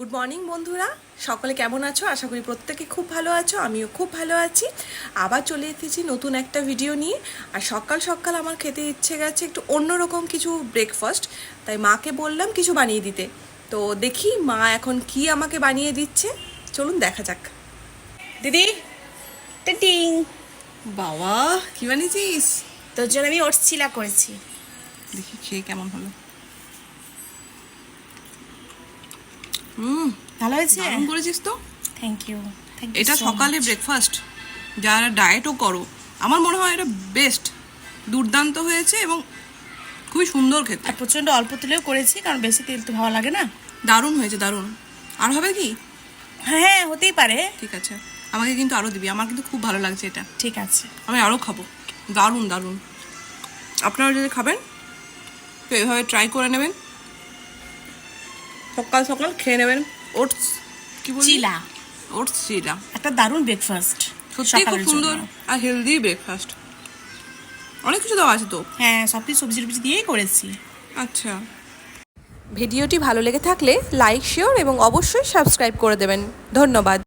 Good morning বন্ধুরা, সকলে কেমন আছো? আশা করি প্রত্যেকে খুব ভালো আছো, আমিও খুব ভালো আছি। আবার চলে এসেছি নতুন একটা ভিডিও নিয়ে। আর সকাল সকাল আমার খেতে ইচ্ছে গেছে একটু অন্যরকম কিছু ব্রেকফাস্ট, তাই মাকে বললাম কিছু বানিয়ে দিতে। তো দেখি মা এখন কি আমাকে বানিয়ে দিচ্ছে, চলুন দেখা যাক। দিদি, টিং, বাবা কি বানিয়েছিস? তোর জন্য আমি ওটস চিলা করেছি। দেখি খেয়ে কেমন হলো। ভালো হয়েছে? দারুণ করেছিস তো। Thank you. এটা সকালে ব্রেকফাস্ট, যারা ডায়েটও করো, আমার মনে হয় এটা বেস্ট, দুর্দান্ত হয়েছে এবং খুবই সুন্দর খেতে। আর প্রচন্ড অল্প তেলেও করেছি, কারণ বেশি তেল তো ভালো লাগে না। দারুণ হয়েছে, দারুণ। আর হবে কি? হ্যাঁ, হতেই পারে। ঠিক আছে, আমাকে কিন্তু আরও দিবি, আমার কিন্তু খুব ভালো লাগছে এটা। ঠিক আছে, আমি আরও খাবো। দারুণ দারুণ। আপনারা যদি খাবেন তো এভাবে ট্রাই করে নেবেন, সকাল সকাল খেয়ে নেবেন ওটস। কি বলছি? চিলা। ওটস চিলা একটা দারুণ ব্রেকফাস্ট, সত্যি খুব সুন্দর আর হেলদি ব্রেকফাস্ট। অনেক কিছু দেওয়া আছে তো। হ্যাঁ, সব কিছু সবজি টবজি দিয়েই করেছি। আচ্ছা, ভিডিওটি ভালো লেগে থাকলে লাইক, শেয়ার এবং অবশ্যই সাবস্ক্রাইব করে দেবেন। ধন্যবাদ।